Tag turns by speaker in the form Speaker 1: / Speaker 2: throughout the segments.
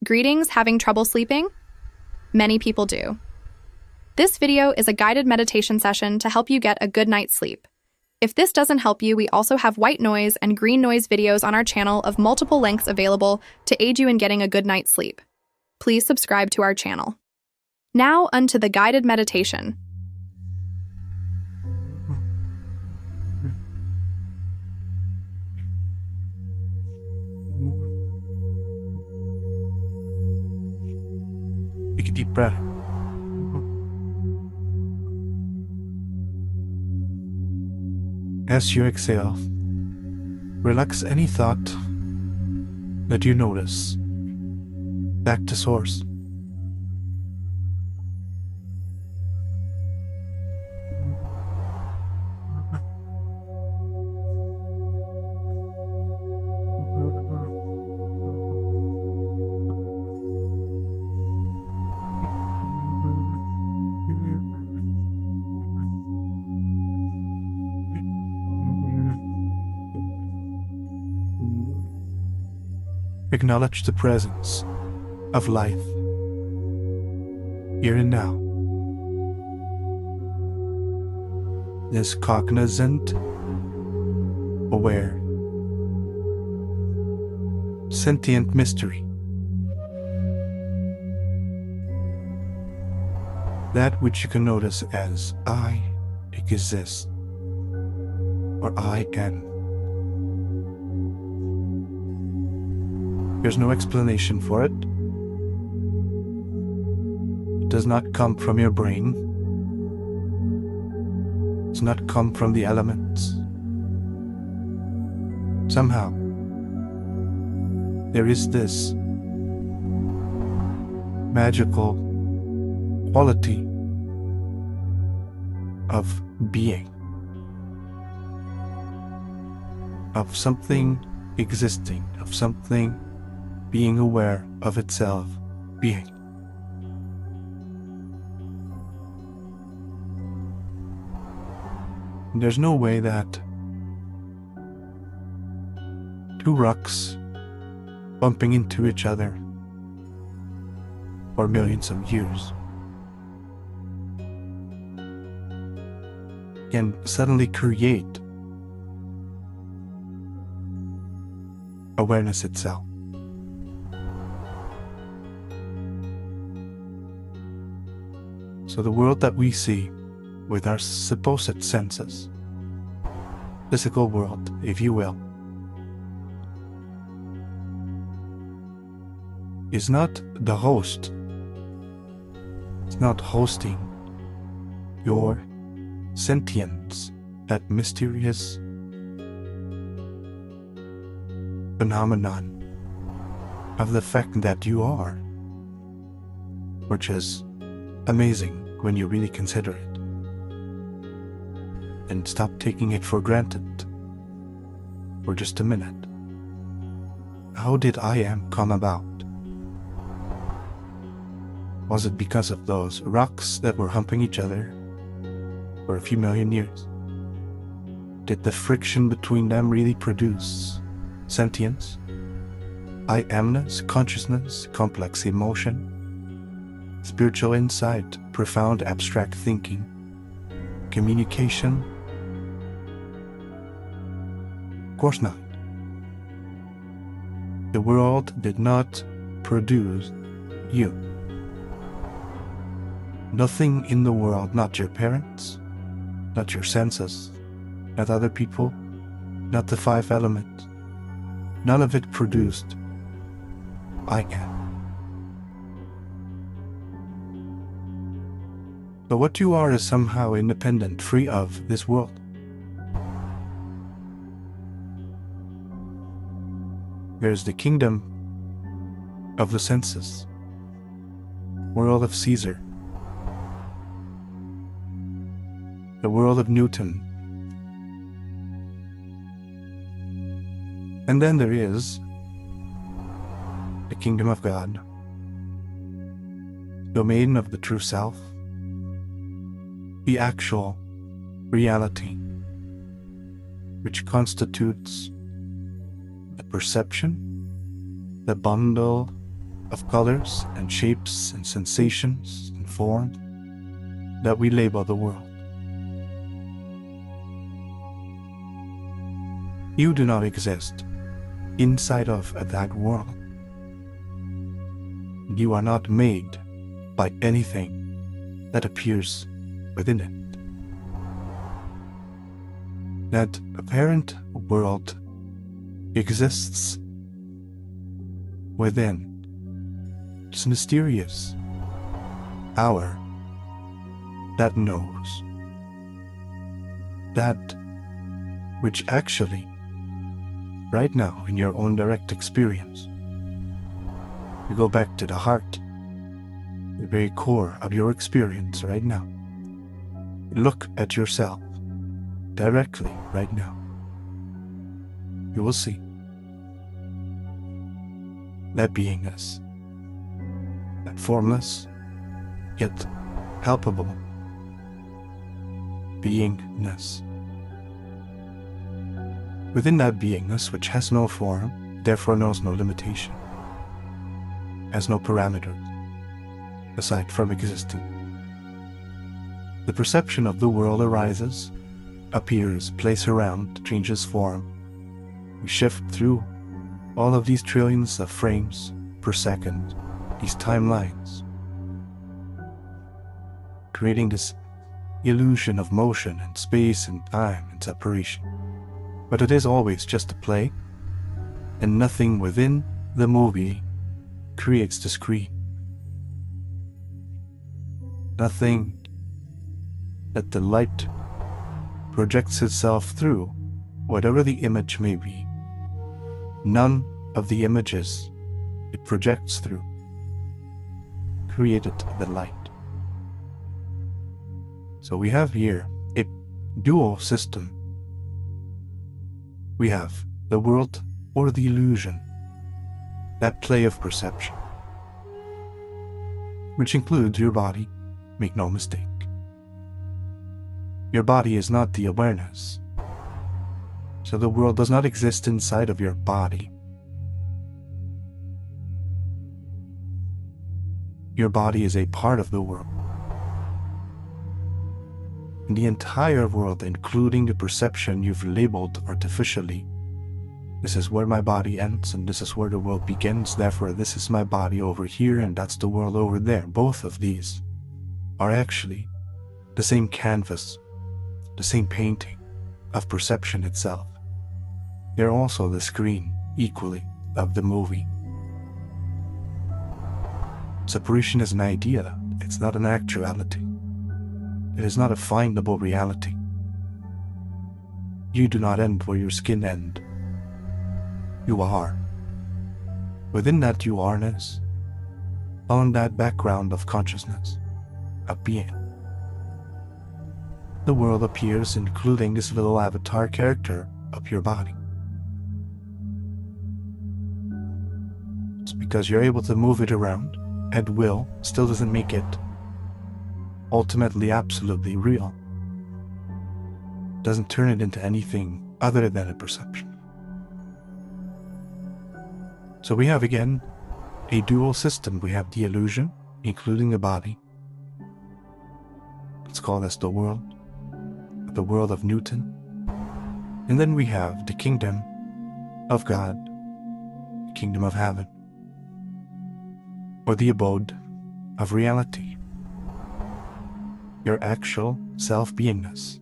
Speaker 1: Greetings, having trouble sleeping? Many people do. This video is a guided meditation session to help you get a good night's sleep. If this doesn't help you, we also have white noise and green noise videos on our channel of multiple lengths available to aid you in getting a good night's sleep. Please subscribe to our channel. Now, onto the guided meditation.
Speaker 2: Take a deep breath. As you exhale, relax any thought that you notice back to source. Acknowledge the presence of life here and now. This cognizant, aware, sentient mystery. That which you can notice as I exist or I am. There's no explanation for it. It does not come from your brain. It does not come from the elements. Somehow, there is this magical quality of being, of something existing, of something being aware of itself being. There's no way that two rocks bumping into each other for millions of years can suddenly create awareness itself. So the world that we see with our supposed senses, physical world, if you will, is not the host. It's not hosting your sentience, that mysterious phenomenon of the fact that you are, which is amazing when you really consider it. And stop taking it for granted for just a minute. How did I am come about? Was it because of those rocks that were humping each other for a few million years? Did the friction between them really produce sentience, I amness, consciousness, complex emotion, spiritual insight, profound abstract thinking, communication? Of course not. The world did not produce you. Nothing in the world, not your parents, not your senses, not other people, not the five elements, none of it produced I am. But what you are is somehow independent, free of this world. There's the kingdom of the senses, world of Caesar, the world of Newton. And then there is the kingdom of God, domain of the true self, the actual reality, which constitutes the perception, the bundle of colors and shapes and sensations and form that we label the world. You do not exist inside of that world. You are not made by anything that appears within it. That apparent world exists within this mysterious power that knows, that which actually, right now in your own direct experience, you go back to the heart, the very core of your experience right now. Look at yourself directly right now. You will see that beingness, that formless yet palpable beingness. Within that beingness, which has no form, therefore knows no limitation, has no parameters aside from existing. The perception of the world arises, appears, plays around, changes form. We shift through all of these trillions of frames per second, these timelines, creating this illusion of motion and space and time and separation. But it is always just a play, and nothing within the movie creates the screen. Nothing that the light projects itself through, whatever the image may be. None of the images it projects through created the light. So we have here a dual system. We have the world or the illusion, that play of perception, which includes your body, make no mistake. Your body is not the awareness, so the world does not exist inside of your body. Your body is a part of the world. And the entire world, including the perception you've labeled artificially, this is where my body ends and this is where the world begins, therefore this is my body over here and that's the world over there. Both of these are actually the same canvas, the same painting of perception itself. They're also the screen, equally, of the movie. Separation is an idea, it's not an actuality. It is not a findable reality. You do not end where your skin ends. You are. Within that you are-ness, on that background of consciousness, of being, the world appears, including this little avatar character of your body. It's because you're able to move it around at will, still doesn't make it ultimately absolutely real. Doesn't turn it into anything other than a perception. So we have again a dual system. We have the illusion, including the body. Let's call this the world of Newton. And then we have the kingdom of God, the kingdom of heaven, or the abode of reality, your actual self-beingness.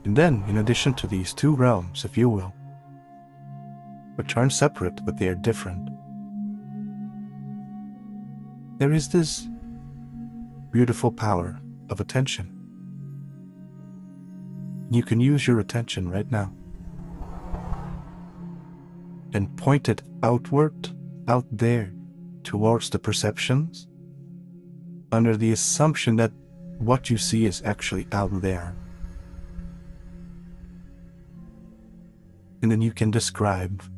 Speaker 2: And then, in addition to these two realms, if you will, which aren't separate but they are different, there is this beautiful power of attention. You can use your attention right now and point it outward, out there, towards the perceptions, under the assumption that what you see is actually out there. And then you can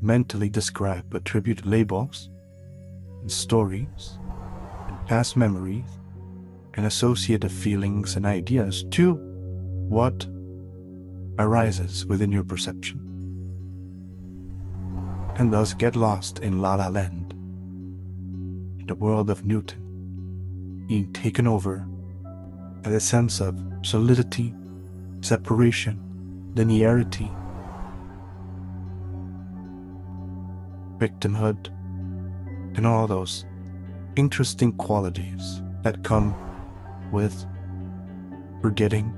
Speaker 2: mentally describe, attribute labels, and stories, and past memories, and associative feelings and ideas to what arises within your perception. and thus get lost in La La Land, in the world of Newton, being taken over by the sense of solidity, separation, linearity, victimhood, and all those interesting qualities that come with forgetting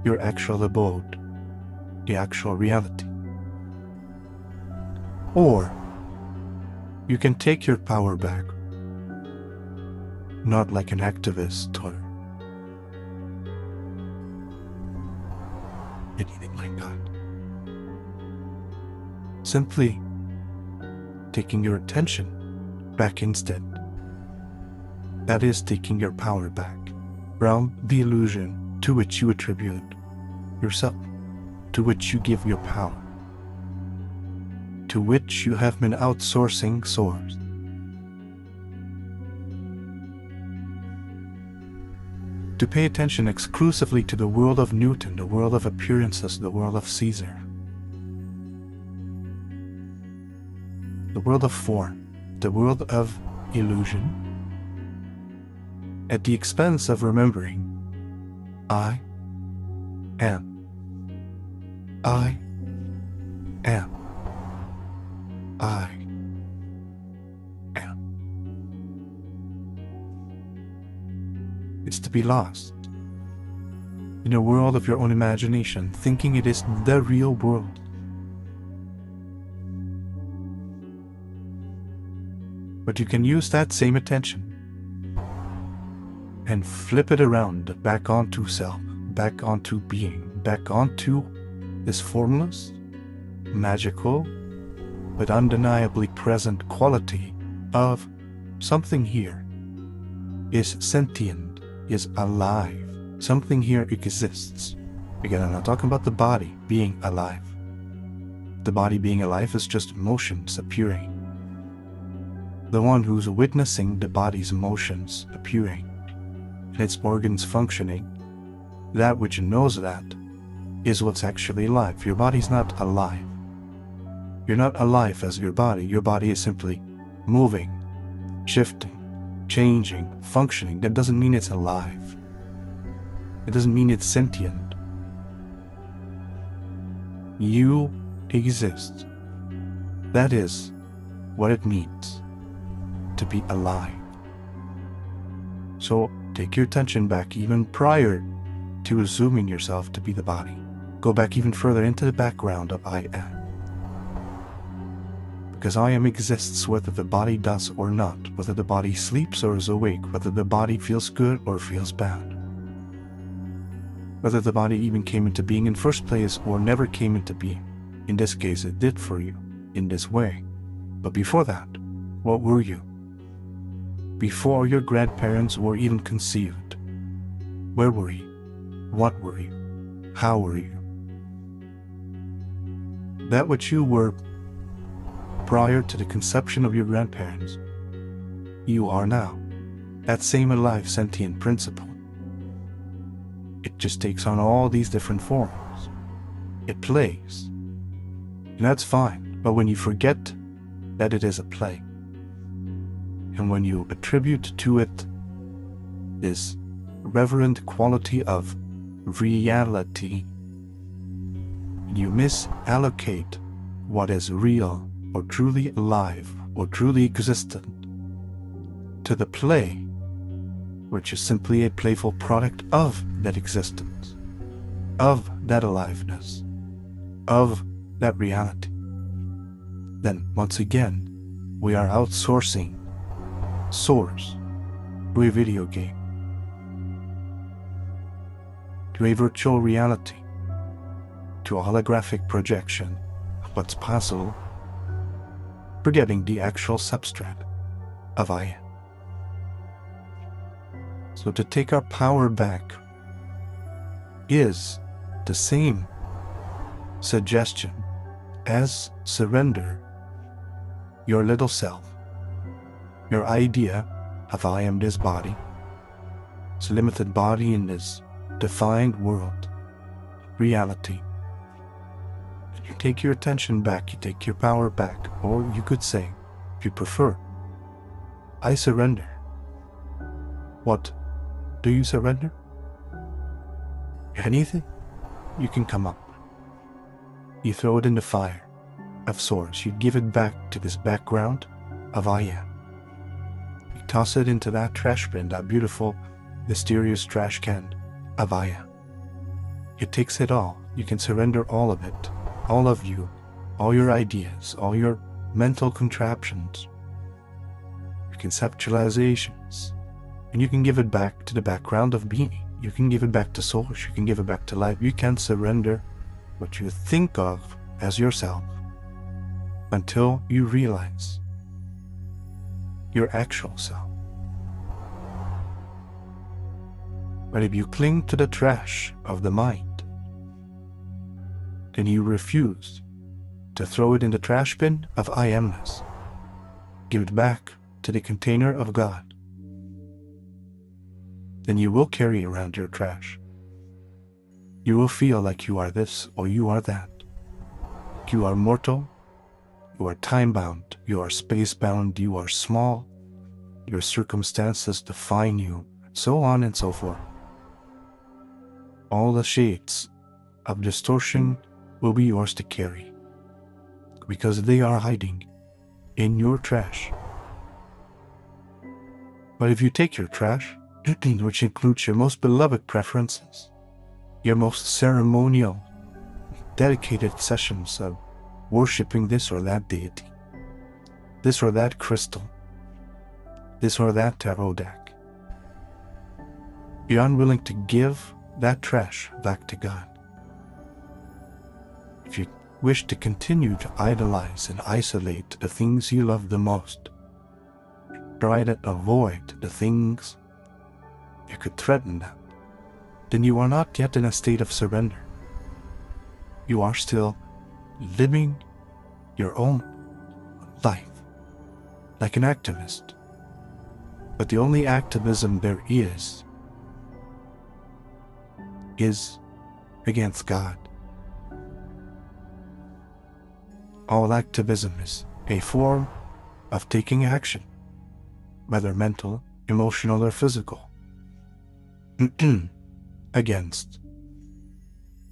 Speaker 2: your actual abode, the actual reality. Or you can take your power back, not like an activist or anything like that. Simply taking your attention back instead. That is taking your power back from the illusion to which you attribute yourself, to which you give your power, to which you have been outsourcing source. To pay attention exclusively to the world of Newton, the world of appearances, the world of Caesar, the world of form, the world of illusion, at the expense of remembering I am. I am. I am. It's to be lost in a world of your own imagination, thinking it is the real world. But you can use that same attention and flip it around back onto self, back onto being, back onto this formless, magical, but undeniably present quality of something here is sentient, is alive. Something here exists. Again, I'm not talking about the body being alive. The body being alive is just emotions appearing. The one who's witnessing the body's emotions appearing and its organs functioning, that which knows that, is what's actually alive. Your body's not alive. You're not alive as your body. Your body is simply moving, shifting, changing, functioning. That doesn't mean it's alive. It doesn't mean it's sentient. You exist. That is what it means to be alive. So take your attention back even prior to assuming yourself to be the body. Go back even further into the background of I am. Because I am exists whether the body does or not, whether the body sleeps or is awake, whether the body feels good or feels bad, whether the body even came into being in first place or never came into being. In this case, it did for you in this way. But before that, what were you? Before your grandparents were even conceived, where were you? What were you? How were you? That which you were prior to the conception of your grandparents, you are now. That same alive sentient principle. It just takes on all these different forms. It plays. And that's fine. But when you forget that it is a play, and when you attribute to it this reverent quality of reality, you misallocate what is real or truly alive or truly existent to the play, which is simply a playful product of that existence, of that aliveness, of that reality. Then once again, we are outsourcing source to a video game, to a virtual reality, to a holographic projection of what's possible, forgetting the actual substrate of I am. So to take our power back is the same suggestion as surrender your little self, your idea of I am this body, this limited body in this defined world, reality, You take your attention back, you take your power back, or you could say, if you prefer, I surrender. What do you surrender? Anything you can come up. You throw it in the fire of source. You give it back to this background of I am. You toss it into that trash bin, that beautiful, mysterious trash can of I am. It takes it all. You can surrender all of it, all of you, all your ideas, all your mental contraptions, your conceptualizations, and you can give it back to the background of being. You can give it back to source. You can give it back to life. You can surrender what you think of as yourself until you realize your actual self. But if you cling to the trash of the mind, then you refuse to throw it in the trash bin of I amness. Give it back to the container of God. Then you will carry around your trash. You will feel like you are this or you are that. You are mortal, you are time-bound, you are space-bound, you are small, your circumstances define you, so on and so forth. All the shades of distortion will be yours to carry, because they are hiding in your trash. But if you take your trash, which includes your most beloved preferences, your most ceremonial, dedicated sessions of worshipping this or that deity, this or that crystal, this or that tarot deck, you're unwilling to give that trash back to God. If you wish to continue to idolize and isolate the things you love the most, try to avoid the things that could threaten them, then you are not yet in a state of surrender. You are still living your own life like an activist. But the only activism there is against God. All activism is a form of taking action, whether mental, emotional, or physical, against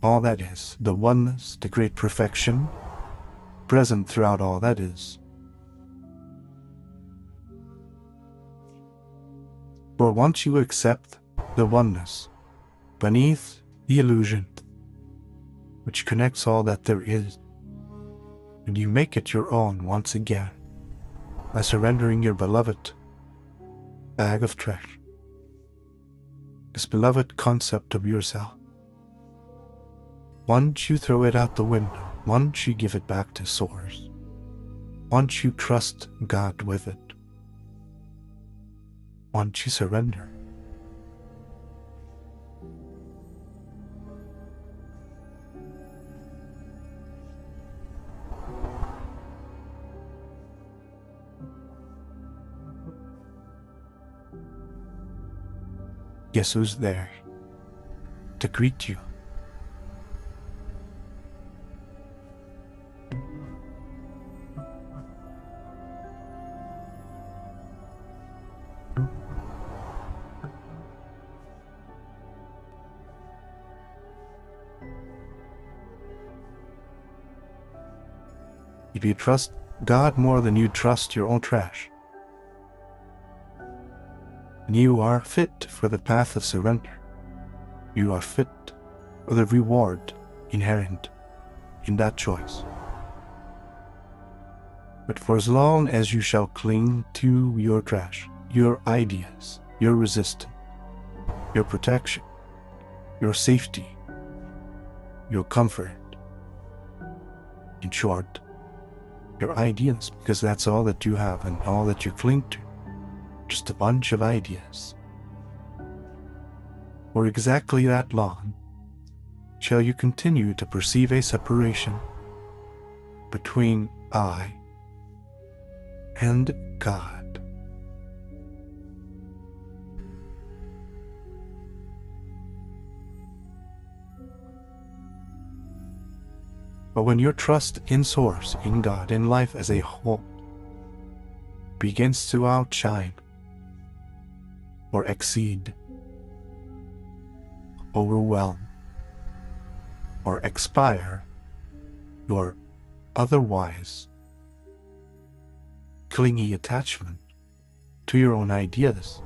Speaker 2: all that is, the oneness, the great perfection, present throughout all that is. For once you accept the oneness beneath the illusion which connects all that there is, and you make it your own once again by surrendering your beloved bag of trash, this beloved concept of yourself. Once you throw it out the window, once you give it back to source, once you trust God with it, once you surrender, guess who's there to greet you? If you trust God more than you trust your own trash, and you are fit for the path of surrender. You are fit for the reward inherent in that choice. But for as long as you shall cling to your trash, your ideas, your resistance, your protection, your safety, your comfort, in short, your ideas, because that's all that you have and all that you cling to, just a bunch of ideas. For exactly that long shall you continue to perceive a separation between I and God. But when your trust in Source, in God, in life as a whole begins to outshine or exceed, overwhelm, or expire your otherwise clingy attachment to your own ideas,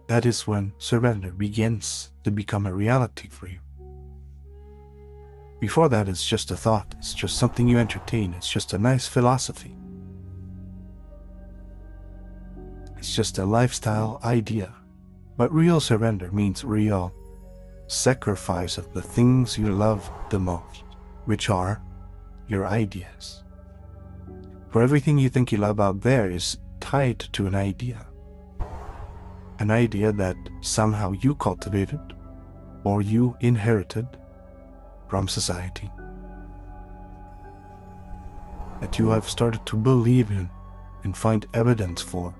Speaker 2: that is when surrender begins to become a reality for you. Before that, it's just a thought, it's just something you entertain, it's just a nice philosophy. It's just a lifestyle idea. But real surrender means real sacrifice of the things you love the most, which are your ideas. For everything you think you love out there is tied to an idea that somehow you cultivated or you inherited from society, that you have started to believe in and find evidence for.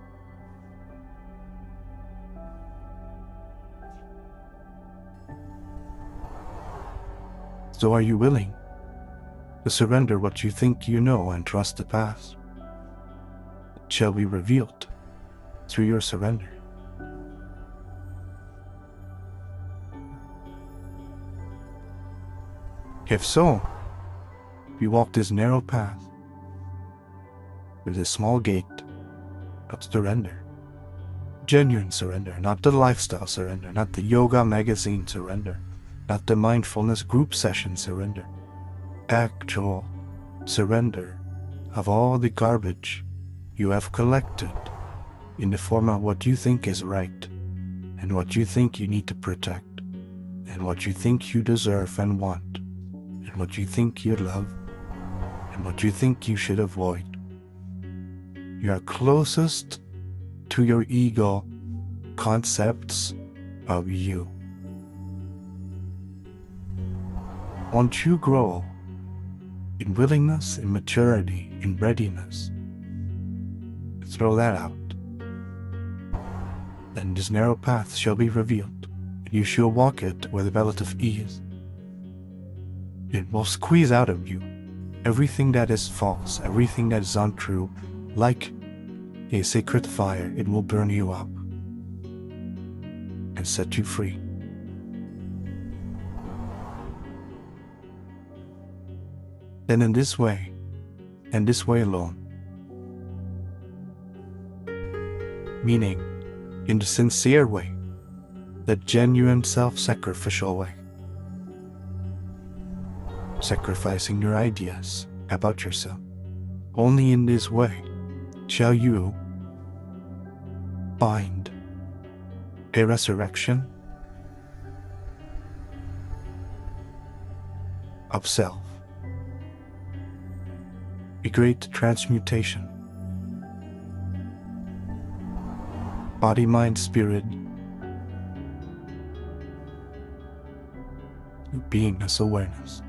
Speaker 2: So are you willing to surrender what you think you know and trust the path? It shall be revealed through your surrender. If so, you walk this narrow path with this small gate of surrender. Genuine surrender, not the lifestyle surrender, not the yoga magazine surrender, not the mindfulness group session surrender. Actual surrender of all the garbage you have collected in the form of what you think is right and what you think you need to protect and what you think you deserve and want and what you think you love and what you think you should avoid. You are closest to your ego concepts of you. Once you grow in willingness, in maturity, in readiness, throw that out, then this narrow path shall be revealed, and you shall walk it with relative ease. It will squeeze out of you everything that is false, everything that is untrue. Like a sacred fire, it will burn you up and set you free. Then in this way, and this way alone, meaning in the sincere way, the genuine self-sacrificial way, sacrificing your ideas about yourself, only in this way shall you find a resurrection of self, a great transmutation, body, mind, spirit, beingness, awareness.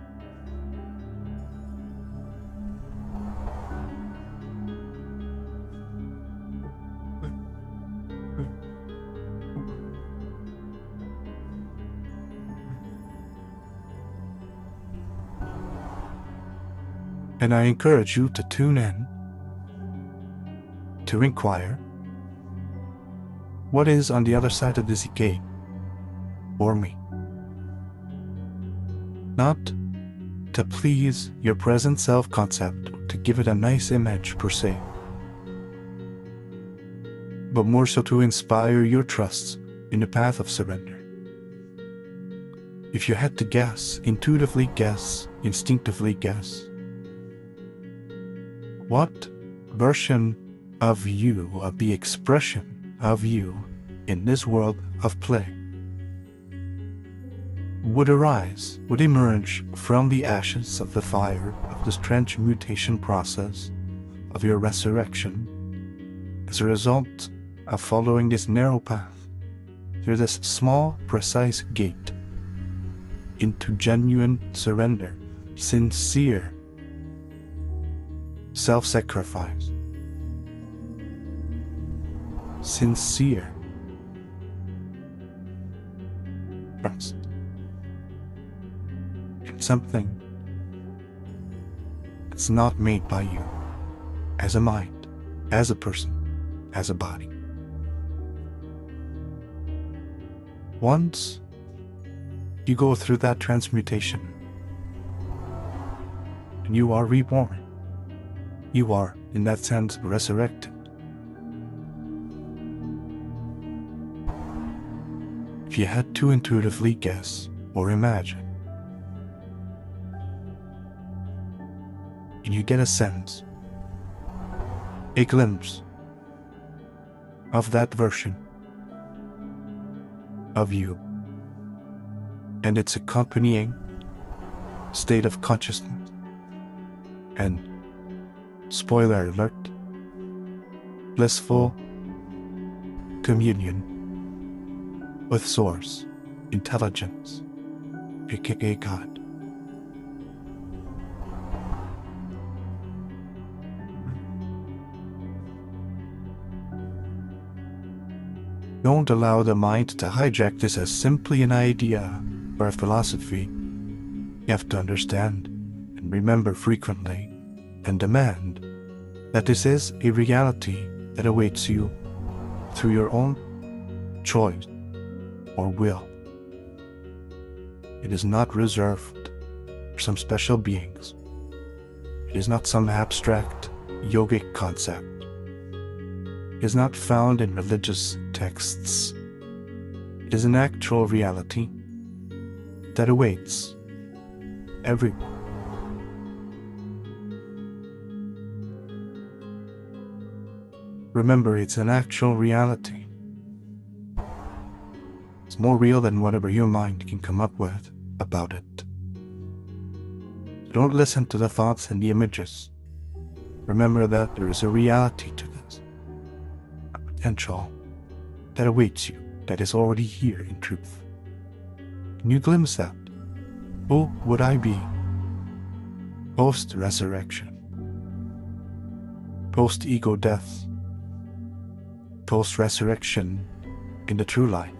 Speaker 2: And I encourage you to tune in, to inquire, what is on the other side of this gate for me? Not to please your present self-concept, to give it a nice image per se, but more so to inspire your trust in the path of surrender. If you had to guess, intuitively guess, instinctively guess, what version of you, of the expression of you in this world of play, would arise, would emerge from the ashes of the fire of this transmutation process of your resurrection as a result of following this narrow path through this small, precise gate into genuine surrender, sincere self-sacrifice, sincere trust. something that's not made by you, as a mind, as a person, as a body. Once you go through that transmutation, and you are reborn, you are, in that sense, resurrected. If you had to intuitively guess or imagine, and you get a sense, a glimpse of that version of you and its accompanying state of consciousness, and, spoiler alert, blissful communion with Source, Intelligence, aka God. Don't allow the mind to hijack this as simply an idea or a philosophy. You have to understand and remember frequently and demand that this is a reality that awaits you through your own choice or will. It is not reserved for some special beings. It is not some abstract yogic concept. It is not found in religious texts. It is an actual reality that awaits everyone. Remember, it's an actual reality. It's more real than whatever your mind can come up with about it. Don't listen to the thoughts and the images. Remember that there is a reality to this, a potential that awaits you, that is already here in truth. Can you glimpse that? Who would I be post-resurrection, post-ego death, post-resurrection in the true life?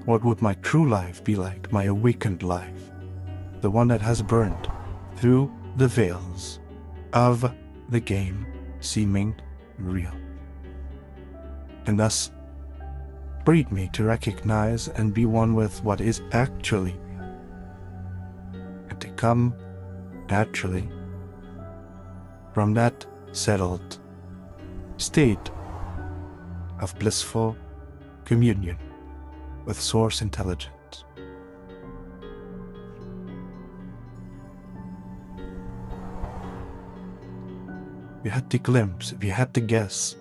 Speaker 2: What would my true life be like, my awakened life, the one that has burned through the veils of the game seeming real, and thus freed me to recognize and be one with what is actually real, and to come naturally from that settled state of blissful communion with Source Intelligence. If you had to glimpse, if you had to guess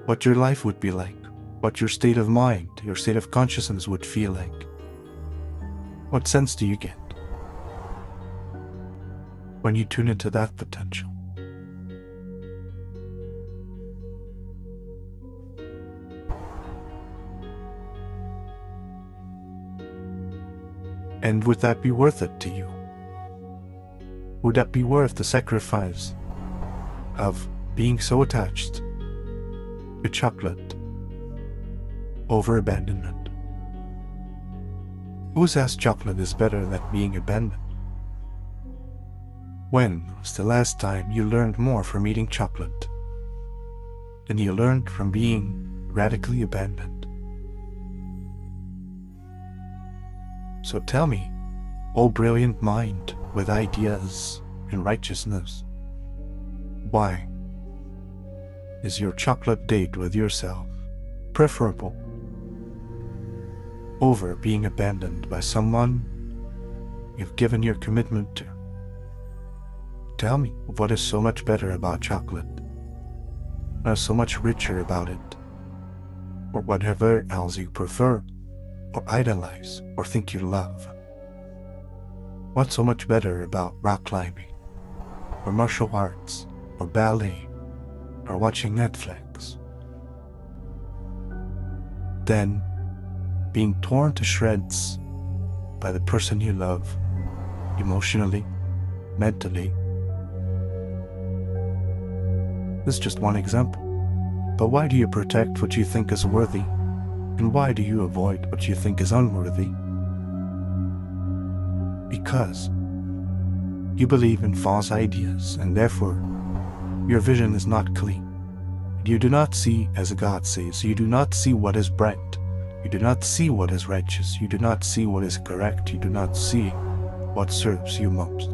Speaker 2: what your life would be like, what your state of mind, your state of consciousness would feel like, what sense do you get when you tune into that potential? And would that be worth it to you? Would that be worth the sacrifice of being so attached to chocolate over abandonment? Who says chocolate is better than being abandoned? When was the last time you learned more from eating chocolate than you learned from being radically abandoned? So tell me, O brilliant mind with ideas and righteousness, why is your chocolate date with yourself preferable over being abandoned by someone you've given your commitment to? Tell me, what is so much better about chocolate? What is so much richer about it? Or whatever else you prefer, or idolize, or think you love. What's so much better about rock climbing, or martial arts, or ballet, or watching Netflix, than being torn to shreds by the person you love, emotionally, mentally? This is just one example. But why do you protect what you think is worthy? And why do you avoid what you think is unworthy? because you believe in false ideas, and therefore your vision is not clean. You do not see as God sees. You do not see what is bright. You do not see what is righteous. You do not see what is correct. You do not see what serves you most.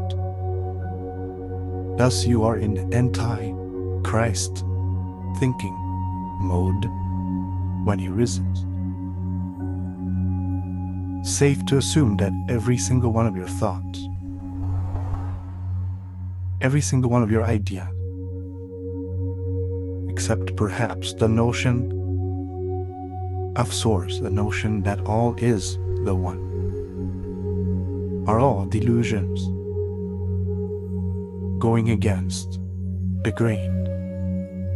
Speaker 2: Thus you are in anti-Christ thinking mode when you resist. Safe to assume that every single one of your thoughts, every single one of your ideas, except perhaps the notion of source, the notion that all is the one, are all delusions going against the grain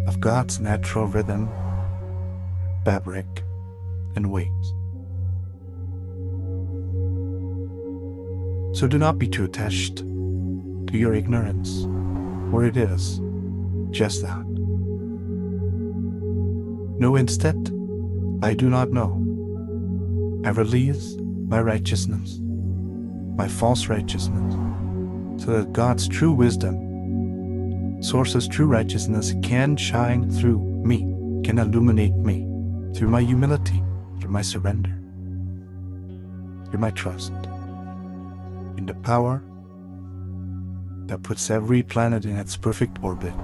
Speaker 2: of God's natural rhythm, fabric, and waves. So do not be too attached to your ignorance, for it is just that. Know instead, I do not know. I release my righteousness, my false righteousness, so that God's true wisdom, Source's true righteousness, can shine through me, can illuminate me, through my humility, through my surrender, through my trust in the power that puts every planet in its perfect orbit,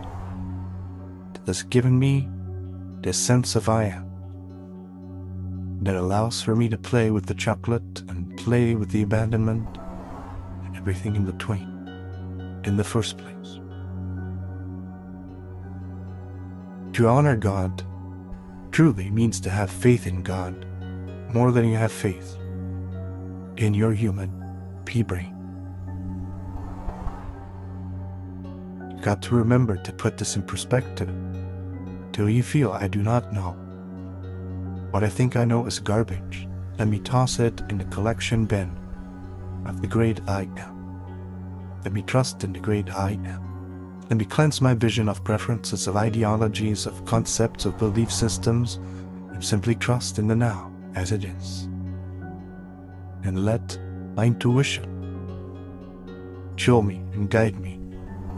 Speaker 2: that has given me this sense of I am, that allows for me to play with the chocolate and play with the abandonment and everything in between in the first place. To honor God truly means to have faith in God more than you have faith in your human pea-brain. You got to remember to put this in perspective till you feel I do not know. What I think I know is garbage. Let me toss it in the collection bin of the great I am. Let me trust in the great I am. Let me cleanse my vision of preferences, of ideologies, of concepts, of belief systems, and simply trust in the now as it is. And let my intuition show me and guide me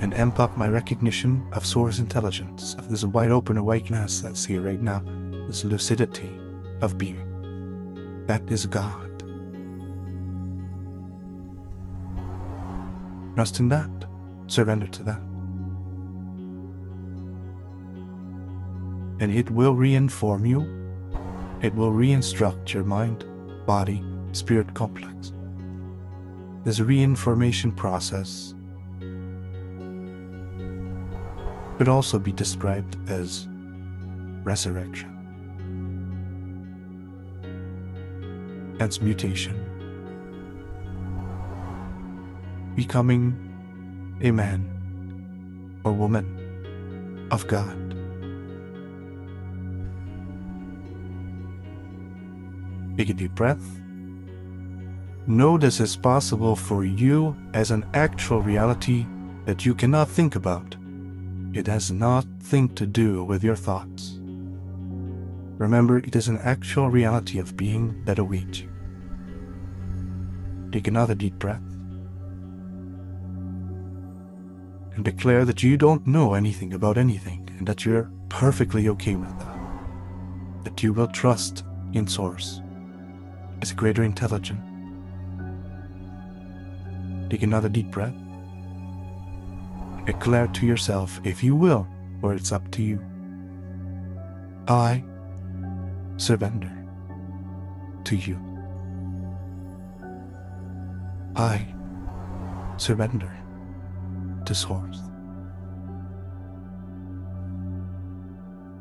Speaker 2: and amp up my recognition of Source intelligence, of this wide open awakeness that's here right now, this lucidity of being. That is God. Trust in that. Surrender to that. And it will re-inform you. It will re-instruct your mind, body, spirit complex. This re-information process could also be described as resurrection, transmutation, becoming a man or woman of God. Take a deep breath. Know this is possible for you as an actual reality that you cannot think about. It has nothing to do with your thoughts. Remember, it is an actual reality of being that awaits you. Take another deep breath and declare that you don't know anything about anything and that you're perfectly okay with that. That you will trust in Source as a greater intelligence. Take another deep breath. Declare to yourself, if you will, or it's up to you, I surrender to you. I surrender to Source.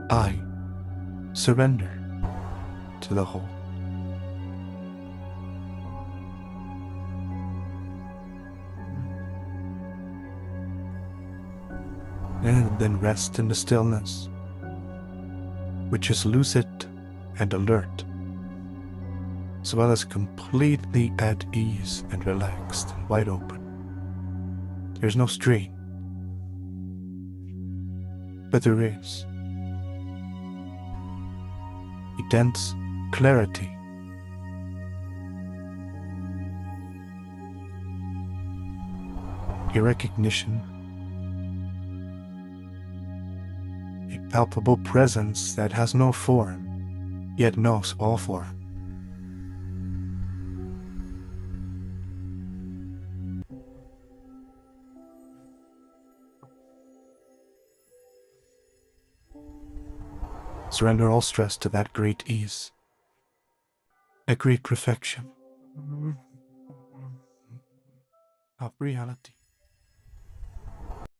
Speaker 2: I surrender to the whole. And then rest in the stillness, which is lucid and alert, as well as completely at ease and relaxed and wide open. There's no strain, but there is a dense clarity a recognition, a palpable presence that has no form, yet knows all form. Surrender all stress to that great ease, a great perfection of reality.